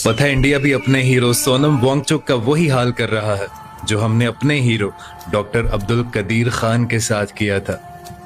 पता है, इंडिया भी अपने हीरो सोनम वांगचुक का वही हाल कर रहा है जो हमने अपने हीरो डॉक्टर अब्दुल कदीर खान के साथ किया था।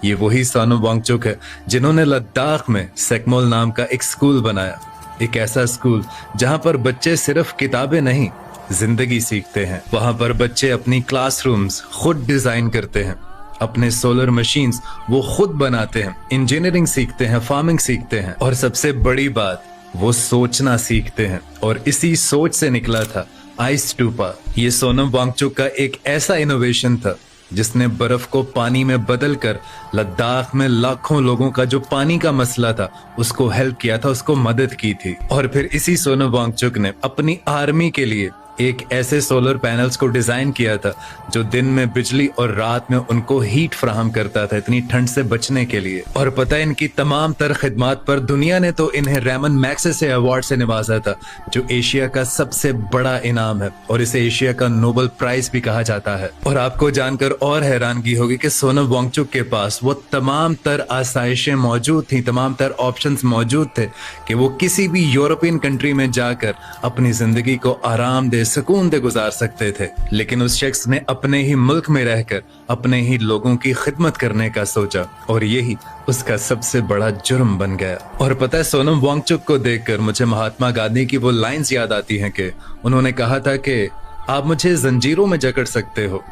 ये वही सोनम वांगचुक है जिन्होंने लद्दाख में सेकमोल नाम का एक स्कूल बनाया। एक ऐसा स्कूल जहां पर बच्चे सिर्फ किताबें नहीं, जिंदगी सीखते हैं। वहां पर बच्चे अपनी क्लासरूम्स खुद डिजाइन करते हैं, अपने सोलर मशीन्स वो खुद बनाते हैं, इंजीनियरिंग सीखते हैं, फार्मिंग सीखते हैं और सबसे बड़ी बात, वो सोचना सीखते हैं। और इसी सोच से निकला था आइस स्टूपा। ये सोनम वांगचुक का एक ऐसा इनोवेशन था जिसने बर्फ को पानी में बदलकर लद्दाख में लाखों लोगों का जो पानी का मसला था उसको हेल्प किया था, उसको मदद की थी। और फिर इसी सोनम वांगचुक ने अपनी आर्मी के लिए एक ऐसे सोलर पैनल्स को डिजाइन किया था जो दिन में बिजली और रात में उनको हीट फराहम करता था, इतनी ठंड से बचने के लिए। और पता है, इनकी तमाम तर खिदमात पर दुनिया ने तो इन्हें रेमन मैग्सेसे अवार्ड से नवाजा था, जो एशिया का सबसे बड़ा इनाम है और इसे एशिया का नोबेल प्राइज भी कहा जाता है। और आपको जानकर और हैरानगी होगी कि सोनम वांगचुक के पास वो तमाम तर आसाइशें मौजूद थी, तमाम तर ऑप्शंस मौजूद थे कि वो किसी भी यूरोपियन कंट्री में जाकर अपनी जिंदगी को आराम दे, सुकून दे गुजार सकते थे। लेकिन उस शख्स ने अपने ही मुल्क में रहकर अपने ही लोगों की खिदमत करने का सोचा और यही उसका सबसे बड़ा जुर्म बन गया। और पता है, सोनम वांगचुक को देखकर मुझे महात्मा गांधी की वो लाइंस याद आती हैं कि उन्होंने कहा था कि आप मुझे जंजीरों में जकड़ सकते हो,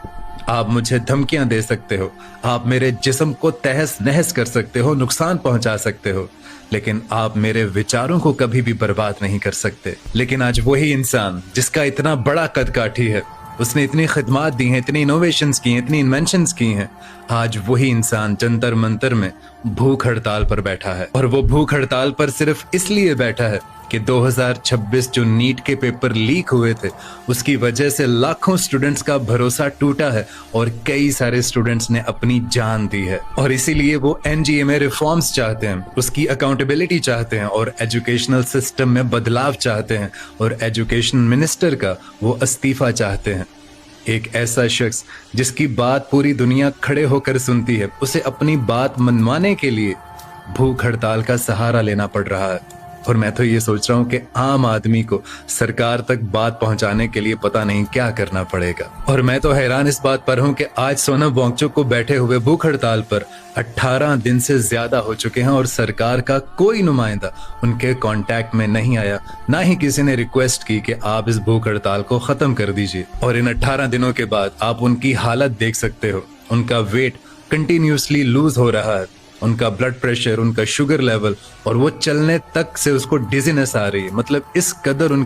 आप मुझे धमकियां दे सकते हो, आप मेरे जिस्म को तहस नहस कर सकते हो, नुकसान पहुंचा सकते हो, लेकिन आप मेरे विचारों को कभी भी बर्बाद नहीं कर सकते। लेकिन आज वही इंसान जिसका इतना बड़ा कद काठी है, उसने इतनी खिदमात दी हैं, इतनी इनोवेशंस की हैं, इतनी इन्वेंशंस की हैं, आज वही इंसान जंतर मंतर में भूख हड़ताल पर बैठा है। और वो भूख हड़ताल पर सिर्फ इसलिए बैठा है कि 2026 जो नीट के पेपर लीक हुए थे उसकी वजह से लाखों स्टूडेंट्स का भरोसा टूटा है और कई सारे स्टूडेंट्स ने अपनी जान दी है। और इसीलिए वो एनजीए में रिफॉर्म्स चाहते हैं, उसकी अकाउंटेबिलिटी चाहते हैं और एजुकेशनल सिस्टम में बदलाव चाहते हैं और एजुकेशन मिनिस्टर का वो इस्तीफा चाहते हैं। एक ऐसा शख्स जिसकी बात पूरी दुनिया खड़े होकर सुनती है, उसे अपनी बात मनवाने के लिए भूख हड़ताल का सहारा लेना पड़ रहा है। और मैं तो ये सोच रहा हूँ कि आम आदमी को सरकार तक बात पहुंचाने के लिए पता नहीं क्या करना पड़ेगा। और मैं तो हैरान इस बात पर हूँ कि आज सोनम वांगचुक को बैठे हुए भूख हड़ताल पर 18 दिन से ज्यादा हो चुके हैं और सरकार का कोई नुमाइंदा उनके कांटेक्ट में नहीं आया, ना ही किसी ने रिक्वेस्ट की कि आप इस भूख हड़ताल को खत्म कर दीजिए। और इन 18 दिनों के बाद आप उनकी हालत देख सकते हो, उनका वेट कंटिन्यूसली लूज हो रहा है, उनका ब्लड प्रेशर, उनका शुगर लेवल, और वो चलने तक से उसको डिजीनेस आ रही है। मतलब इस कदर